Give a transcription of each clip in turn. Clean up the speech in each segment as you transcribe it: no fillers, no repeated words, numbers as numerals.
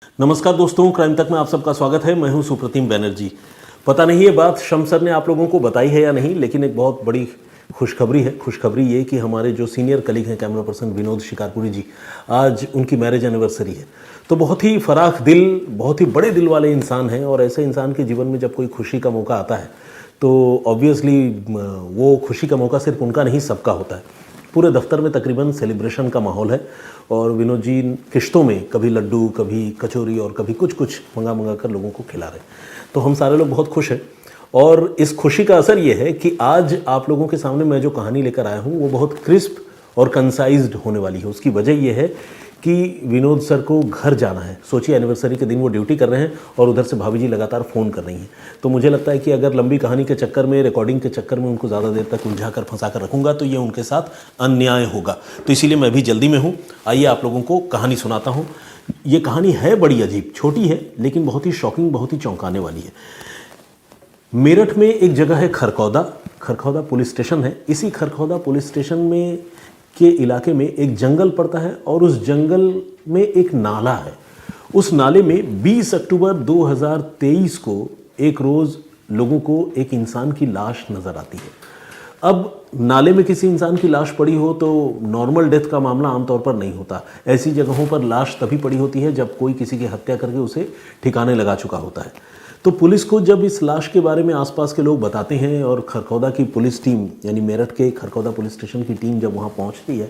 नमस्कार दोस्तों, क्राइम तक में आप सबका स्वागत है। मैं हूं सुप्रतिम बैनर्जी। पता नहीं ये बात शम्स सर ने आप लोगों को बताई है या नहीं, लेकिन एक बहुत बड़ी खुशखबरी है। खुशखबरी ये कि हमारे जो सीनियर कलीग हैं कैमरा पर्सन विनोद शिकारपुरी जी, आज उनकी मैरिज एनिवर्सरी है। तो बहुत ही फराख दिल, बहुत ही बड़े दिल वाले इंसान हैं, और ऐसे इंसान के जीवन में जब कोई खुशी का मौका आता है तो ऑब्वियसली वो खुशी का मौका सिर्फ उनका नहीं, सबका होता है। पूरे दफ्तर में तकरीबन सेलिब्रेशन का माहौल है, और विनोद जी किश्तों में कभी लड्डू, कभी कचौरी और कभी कुछ कुछ मंगा कर लोगों को खिला रहे हैं। तो हम सारे लोग बहुत खुश हैं, और इस खुशी का असर ये है कि आज आप लोगों के सामने मैं जो कहानी लेकर आया हूँ वो बहुत क्रिस्प और कंसाइज्ड होने वाली है। उसकी वजह यह है कि विनोद सर को घर जाना है। सोचिए, एनिवर्सरी के दिन वो ड्यूटी कर रहे हैं और उधर से भाभी जी लगातार फ़ोन कर रही हैं। तो मुझे लगता है कि अगर लंबी कहानी के चक्कर में, रिकॉर्डिंग के चक्कर में उनको ज़्यादा देर तक उलझा कर फंसा कर रखूँगा तो ये उनके साथ अन्याय होगा। तो इसीलिए मैं भी जल्दी में हूँ। आइए आप लोगों को कहानी सुनाता हूँ। ये कहानी है बड़ी अजीब, छोटी है लेकिन बहुत ही शॉकिंग, बहुत ही चौंकाने वाली है। मेरठ में एक जगह है खरखौदा पुलिस स्टेशन है। इसी खरखौदा पुलिस स्टेशन में के इलाके में एक जंगल पड़ता है, और उस जंगल में एक नाला है। उस नाले में 20 अक्टूबर 2023 को एक रोज़ लोगों को एक इंसान की लाश नज़र आती है। अब नाले में किसी इंसान की लाश पड़ी हो तो नॉर्मल डेथ का मामला आमतौर पर नहीं होता। ऐसी जगहों पर लाश तभी पड़ी होती है जब कोई किसी की हत्या करके उसे ठिकाने लगा चुका होता है। तो पुलिस को जब इस लाश के बारे में आसपास के लोग बताते हैं, और खरखौदा की पुलिस टीम, यानी मेरठ के खरखौदा पुलिस स्टेशन की टीम जब वहाँ पहुँचती है,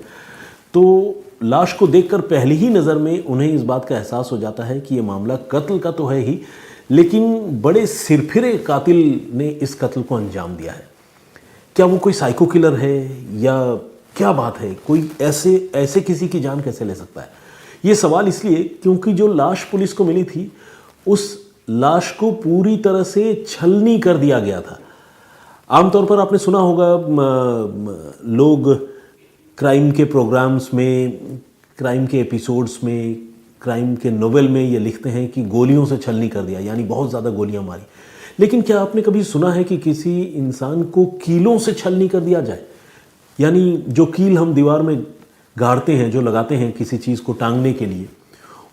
तो लाश को देखकर पहली ही नज़र में उन्हें इस बात का एहसास हो जाता है कि ये मामला कत्ल का तो है ही, लेकिन बड़े सिरफिरे कातिल ने इस कत्ल को अंजाम दिया है। क्या वो कोई साइको किलर है या क्या बात है? कोई ऐसे किसी की जान कैसे ले सकता है? ये सवाल इसलिए क्योंकि जो लाश पुलिस को मिली थी, उस लाश को पूरी तरह से छलनी कर दिया गया था। आमतौर पर आपने सुना होगा, लोग क्राइम के प्रोग्राम्स में, क्राइम के एपिसोड्स में, क्राइम के नोवेल में ये लिखते हैं कि गोलियों से छलनी कर दिया, यानी बहुत ज़्यादा गोलियां मारी। लेकिन क्या आपने कभी सुना है कि किसी इंसान को कीलों से छलनी कर दिया जाए? यानी जो कील हम दीवार में गाड़ते हैं, जो लगाते हैं किसी चीज़ को टांगने के लिए,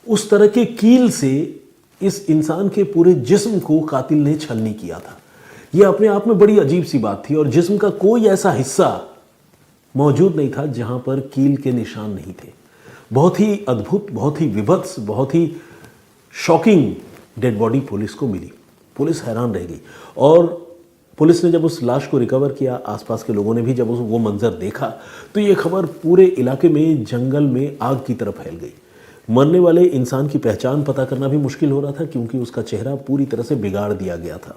उस तरह के कील से इस इंसान के पूरे जिस्म को कातिल ने छलनी किया था। यह अपने आप में बड़ी अजीब सी बात थी, और जिस्म का कोई ऐसा हिस्सा मौजूद नहीं था जहां पर कील के निशान नहीं थे। बहुत ही अद्भुत, बहुत ही विभत्स, बहुत ही शॉकिंग डेड बॉडी पुलिस को मिली। पुलिस हैरान रह गई, और पुलिस ने जब उस लाश को रिकवर किया, आसपास के लोगों ने भी जब वो मंजर देखा, तो ये खबर पूरे इलाके में, जंगल में आग की तरह फैल गई। मरने वाले इंसान की पहचान पता करना भी मुश्किल हो रहा था, क्योंकि उसका चेहरा पूरी तरह से बिगाड़ दिया गया था।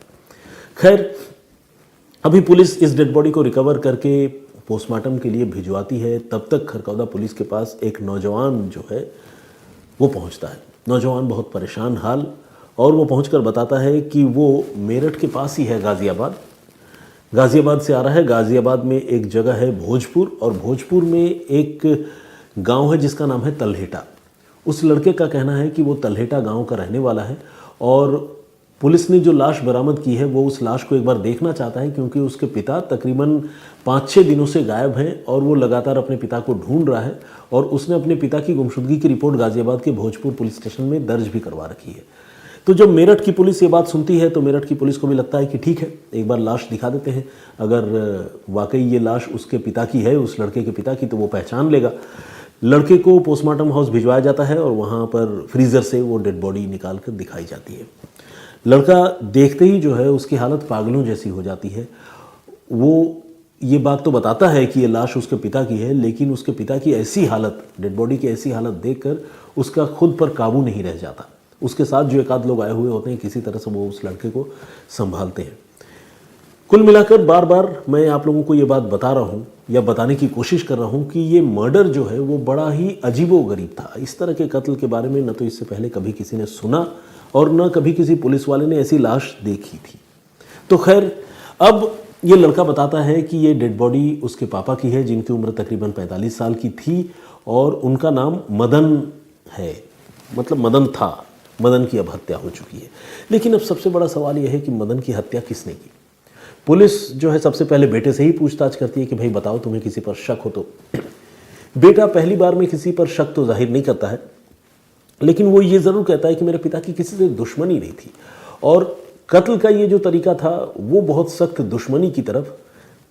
खैर, अभी पुलिस इस डेड बॉडी को रिकवर करके पोस्टमार्टम के लिए भिजवाती है। तब तक खरखौदा पुलिस के पास एक नौजवान जो है वो पहुंचता है। नौजवान बहुत परेशान हाल, और वो पहुंचकर बताता है कि वो मेरठ के पास ही है, गाज़ियाबाद से आ रहा है। गाज़ियाबाद में एक जगह है भोजपुर, और भोजपुर में एक गांव है जिसका नाम है तलहेटा। उस लड़के का कहना है कि वो तलहेटा गांव का रहने वाला है, और पुलिस ने जो लाश बरामद की है वो उस लाश को एक बार देखना चाहता है, क्योंकि उसके पिता तकरीबन 5-6 दिनों से गायब हैं, और वो लगातार अपने पिता को ढूंढ रहा है। और उसने अपने पिता की गुमशुदगी की रिपोर्ट गाज़ियाबाद के भोजपुर पुलिस स्टेशन में दर्ज भी करवा रखी है। तो जब मेरठ की पुलिस ये बात सुनती है तो मेरठ की पुलिस को भी लगता है कि ठीक है, एक बार लाश दिखा देते हैं। अगर वाकई ये लाश उसके पिता की है, उस लड़के के पिता की, तो वो पहचान लेगा। लड़के को पोस्टमार्टम हाउस भिजवाया जाता है, और वहाँ पर फ्रीज़र से वो डेड बॉडी निकाल कर दिखाई जाती है। लड़का देखते ही जो है उसकी हालत पागलों जैसी हो जाती है। वो ये बात तो बताता है कि ये लाश उसके पिता की है, लेकिन उसके पिता की ऐसी हालत, डेड बॉडी की ऐसी हालत देखकर उसका खुद पर काबू नहीं रह जाता। उसके साथ जो एक आध लोग आए हुए होते हैं, किसी तरह से वो उस लड़के को संभालते हैं। कुल मिलाकर बार बार मैं आप लोगों को ये बात बता रहा हूँ, या बताने की कोशिश कर रहा हूँ, कि ये मर्डर जो है वो बड़ा ही अजीबोगरीब था। इस तरह के कत्ल के बारे में न तो इससे पहले कभी किसी ने सुना, और न कभी किसी पुलिस वाले ने ऐसी लाश देखी थी। तो खैर, अब ये लड़का बताता है कि ये डेड बॉडी उसके पापा की है, जिनकी उम्र तकरीबन 45 साल की थी, और उनका नाम मदन है, मतलब मदन था। मदन की अब हत्या हो चुकी है। लेकिन अब सबसे बड़ा सवाल यह है कि मदन की हत्या किसने की? पुलिस जो है सबसे पहले बेटे से ही पूछताछ करती है कि भाई बताओ, तुम्हें किसी पर शक हो तो। बेटा पहली बार में किसी पर शक तो जाहिर नहीं करता है, लेकिन वो ये ज़रूर कहता है कि मेरे पिता की किसी से दुश्मनी नहीं थी। और कत्ल का ये जो तरीका था वो बहुत सख्त दुश्मनी की तरफ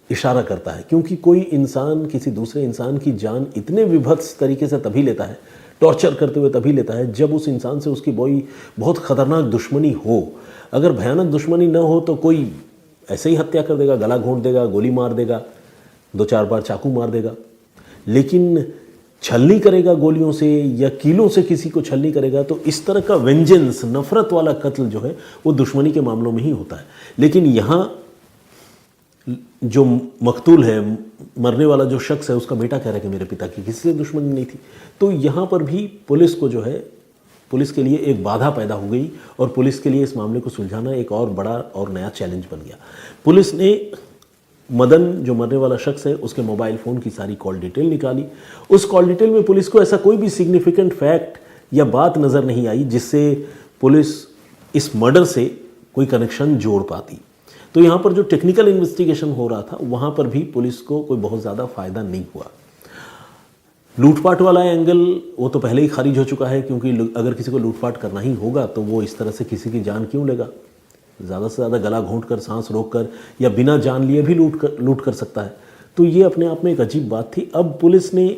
इशारा करता है, क्योंकि कोई इंसान किसी दूसरे इंसान की जान इतने विभत्स तरीके से तभी लेता है, टॉर्चर करते हुए तभी लेता है, जब उस इंसान से उसकी बहुत ख़तरनाक दुश्मनी हो। अगर भयानक दुश्मनी न हो तो कोई ऐसे ही हत्या कर देगा, गला घोंट देगा, गोली मार देगा, 2-4 बार चाकू मार देगा। लेकिन छलनी करेगा गोलियों से या कीलों से किसी को छलनी करेगा, तो इस तरह का वेंजेंस, नफरत वाला कत्ल जो है वो दुश्मनी के मामलों में ही होता है। लेकिन यहाँ जो मकतूल है, मरने वाला जो शख्स है, उसका बेटा कह रहा है कि मेरे पिता की किसी से दुश्मनी नहीं थी। तो यहाँ पर भी पुलिस को जो है, पुलिस के लिए एक बाधा पैदा हो गई और पुलिस के लिए इस मामले को सुलझाना एक और बड़ा और नया चैलेंज बन गया। पुलिस ने मदन, जो मरने वाला शख्स है, उसके मोबाइल फ़ोन की सारी कॉल डिटेल निकाली। उस कॉल डिटेल में पुलिस को ऐसा कोई भी सिग्निफिकेंट फैक्ट या बात नज़र नहीं आई जिससे पुलिस इस मर्डर से कोई कनेक्शन जोड़ पाती। तो यहाँ पर जो टेक्निकल इन्वेस्टिगेशन हो रहा था वहाँ पर भी पुलिस को कोई बहुत ज़्यादा फ़ायदा नहीं हुआ। लूटपाट वाला एंगल वो तो पहले ही खारिज हो चुका है, क्योंकि अगर किसी को लूटपाट करना ही होगा तो वो इस तरह से किसी की जान क्यों लेगा। ज़्यादा से ज़्यादा गला घोंट कर, सांस रोक कर या बिना जान लिए भी लूट कर सकता है। तो ये अपने आप में एक अजीब बात थी। अब पुलिस ने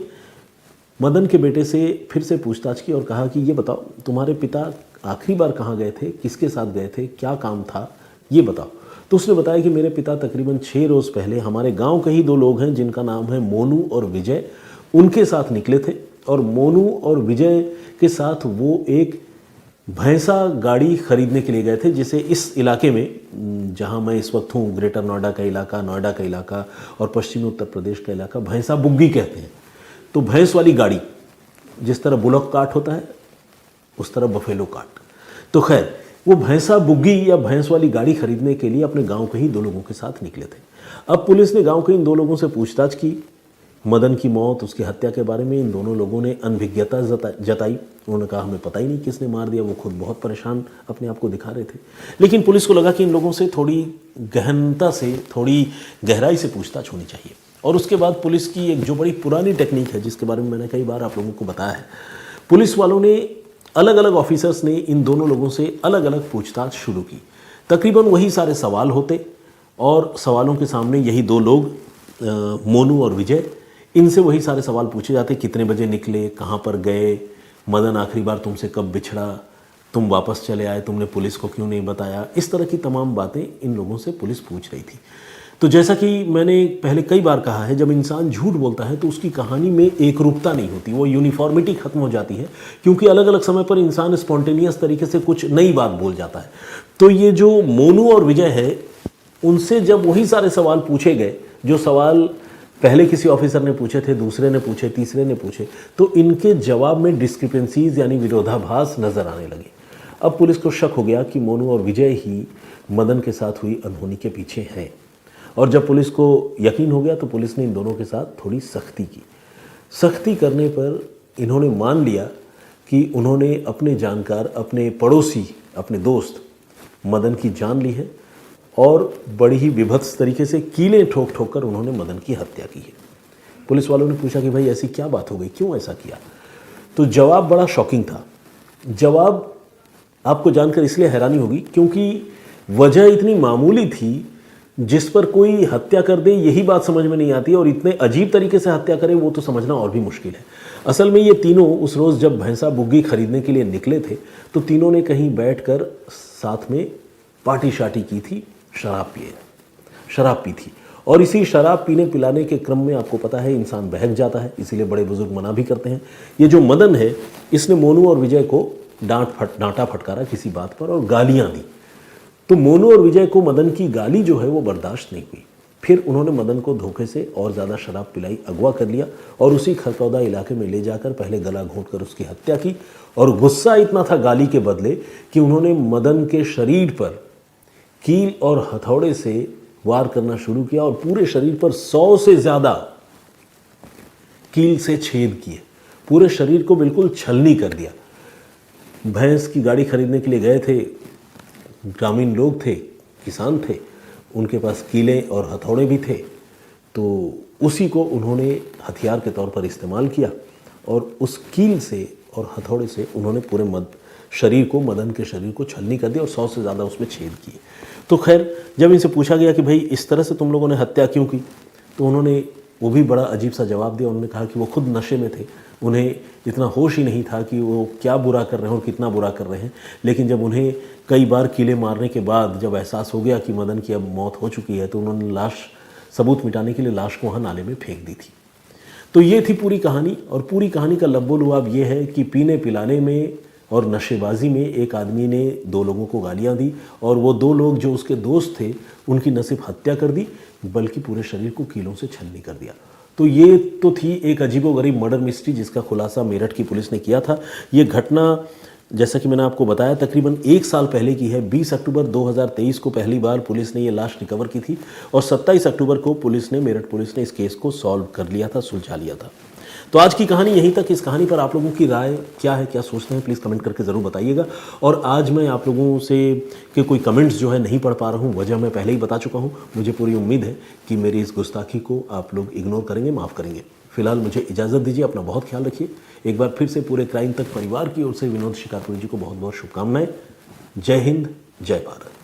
मदन के बेटे से फिर से पूछताछ की और कहा कि ये बताओ, तुम्हारे पिता आखिरी बार कहाँ गए थे, किसके साथ गए थे, क्या काम था, ये बताओ। तो उसने बताया कि मेरे पिता तकरीबन 6 रोज़ पहले हमारे गांव के ही 2 लोग हैं जिनका नाम है मोनू और विजय, उनके साथ निकले थे। और मोनू और विजय के साथ वो एक भैंसा गाड़ी खरीदने के लिए गए थे, जिसे इस इलाके में, जहां मैं इस वक्त हूँ, ग्रेटर नोएडा का इलाका, नोएडा का इलाका और पश्चिमी उत्तर प्रदेश का इलाका, भैंसा बुग्गी कहते हैं। तो भैंस वाली गाड़ी, जिस तरह बुलक कार्ट होता है उस तरह बफेलो कार्ट। तो खैर, वो भैंसा बुग्गी या भैंस वाली गाड़ी खरीदने के लिए अपने गांव के ही 2 लोगों के साथ निकले थे। अब पुलिस ने गांव के इन 2 लोगों से पूछताछ की। मदन की मौत, उसकी हत्या के बारे में इन दोनों लोगों ने अनभिज्ञता जताई। उन्होंने कहा हमें पता ही नहीं किसने मार दिया। वो खुद बहुत परेशान अपने आप को दिखा रहे थे। लेकिन पुलिस को लगा कि इन लोगों से थोड़ी गहनता से, थोड़ी गहराई से पूछताछ होनी चाहिए। और उसके बाद पुलिस की एक जो बड़ी पुरानी टेक्निक है, जिसके बारे में मैंने कई बार आप लोगों को बताया है, पुलिस वालों ने, अलग अलग ऑफिसर्स ने इन दोनों लोगों से अलग अलग पूछताछ शुरू की। तकरीबन वही सारे सवाल होते और सवालों के सामने यही 2 लोग, मोनू और विजय, इनसे वही सारे सवाल पूछे जाते। कितने बजे निकले, कहाँ पर गए, मदन आखिरी बार तुमसे कब बिछड़ा, तुम वापस चले आए, तुमने पुलिस को क्यों नहीं बताया। इस तरह की तमाम बातें इन लोगों से पुलिस पूछ रही थी। तो जैसा कि मैंने पहले कई बार कहा है, जब इंसान झूठ बोलता है तो उसकी कहानी में एक रूपता नहीं होती, वो यूनिफॉर्मिटी खत्म हो जाती है, क्योंकि अलग अलग समय पर इंसान स्पॉन्टेनियस तरीके से कुछ नई बात बोल जाता है। तो ये जो मोनू और विजय है, उनसे जब वही सारे सवाल पूछे गए जो सवाल पहले किसी ऑफिसर ने पूछे थे, दूसरे ने पूछे, तीसरे ने पूछे, तो इनके जवाब में डिस्क्रिपेंसीज यानी विरोधाभास नजर आने लगे। अब पुलिस को शक हो गया कि मोनू और विजय ही मदन के साथ हुई अनहोनी के पीछे हैं। और जब पुलिस को यकीन हो गया तो पुलिस ने इन दोनों के साथ थोड़ी सख्ती की। सख्ती करने पर इन्होंने मान लिया कि उन्होंने अपने जानकार, अपने पड़ोसी, अपने दोस्त मदन की जान ली है और बड़ी ही विभत्स तरीके से कीलें ठोक ठोक कर उन्होंने मदन की हत्या की है। पुलिस वालों ने पूछा कि भाई ऐसी क्या बात हो गई, क्यों ऐसा किया। तो जवाब बड़ा शॉकिंग था। जवाब आपको जानकर इसलिए हैरानी होगी क्योंकि वजह इतनी मामूली थी जिस पर कोई हत्या कर दे यही बात समझ में नहीं आती, और इतने अजीब तरीके से हत्या करे वो तो समझना और भी मुश्किल है। असल में ये तीनों उस रोज़ जब भैंसा बुग्गी खरीदने के लिए निकले थे तो तीनों ने कहीं बैठकर साथ में पार्टी शार्टी की थी, शराब पी थी। और इसी शराब पीने पिलाने के क्रम में आपको पता है इंसान बहक जाता है, इसीलिए बड़े बुजुर्ग मना भी करते हैं। ये जो मदन है, इसने मोनू और विजय को डांटा फटकारा किसी बात पर और गालियाँ दी। तो मोनू और विजय को मदन की गाली जो है वो बर्दाश्त नहीं हुई। फिर उन्होंने मदन को धोखे से और ज़्यादा शराब पिलाई, अगवा कर लिया और उसी खरकौदा इलाके में ले जाकर पहले गला घोंट कर उसकी हत्या की। और गुस्सा इतना था गाली के बदले कि उन्होंने मदन के शरीर पर कील और हथौड़े से वार करना शुरू किया और पूरे शरीर पर 100 से ज़्यादा कील से छेद किए। पूरे शरीर को बिल्कुल छलनी कर दिया। भैंस की गाड़ी खरीदने के लिए गए थे, ग्रामीण लोग थे, किसान थे, उनके पास कीलें और हथौड़े भी थे, तो उसी को उन्होंने हथियार के तौर पर इस्तेमाल किया और उस कील से और हथौड़े से उन्होंने पूरे मदन के शरीर को छलनी कर दिया और 100 से ज़्यादा उसमें छेद किए। तो खैर जब इनसे पूछा गया कि भाई इस तरह से तुम लोगों ने हत्या क्यों की, तो उन्होंने वो भी बड़ा अजीब सा जवाब दिया। उन्होंने कहा कि वो खुद नशे में थे, उन्हें इतना होश ही नहीं था कि वो क्या बुरा कर रहे हैं और कितना बुरा कर रहे हैं। लेकिन जब उन्हें कई बार कीले मारने के बाद जब एहसास हो गया कि मदन की अब मौत हो चुकी है, तो उन्होंने सबूत मिटाने के लिए लाश को वहाँ नाले में फेंक दी थी। तो ये थी पूरी कहानी, और पूरी कहानी का लब्बो लुआब ये है कि पीने पिलाने में और नशेबाजी में एक आदमी ने 2 लोगों को गालियां दी, और वो 2 लोग जो उसके दोस्त थे उनकी न सिर्फ हत्या कर दी बल्कि पूरे शरीर को कीलों से छलनी कर दिया। तो ये तो थी एक अजीबोगरीब मर्डर मिस्ट्री जिसका खुलासा मेरठ की पुलिस ने किया था। ये घटना जैसा कि मैंने आपको बताया तकरीबन 1 साल पहले की है। 20 अक्टूबर 2023 को पहली बार पुलिस ने ये लाश रिकवर की थी और 27 अक्टूबर को मेरठ पुलिस ने इस केस को सॉल्व कर लिया था, सुलझा लिया था। तो आज की कहानी यहीं तक। इस कहानी पर आप लोगों की राय क्या है, क्या सोचते हैं, प्लीज़ कमेंट करके ज़रूर बताइएगा। और आज मैं आप लोगों से के कोई कमेंट्स जो है नहीं पढ़ पा रहा हूँ, वजह मैं पहले ही बता चुका हूँ। मुझे पूरी उम्मीद है कि मेरी इस गुस्ताखी को आप लोग इग्नोर करेंगे, माफ़ करेंगे। फिलहाल मुझे इजाज़त दीजिए, अपना बहुत ख्याल रखिए। एक बार फिर से पूरे क्राइम तक परिवार की ओर से विनोद शिकारपुरी जी को बहुत बहुत शुभकामनाएं। जय हिंद, जय भारत।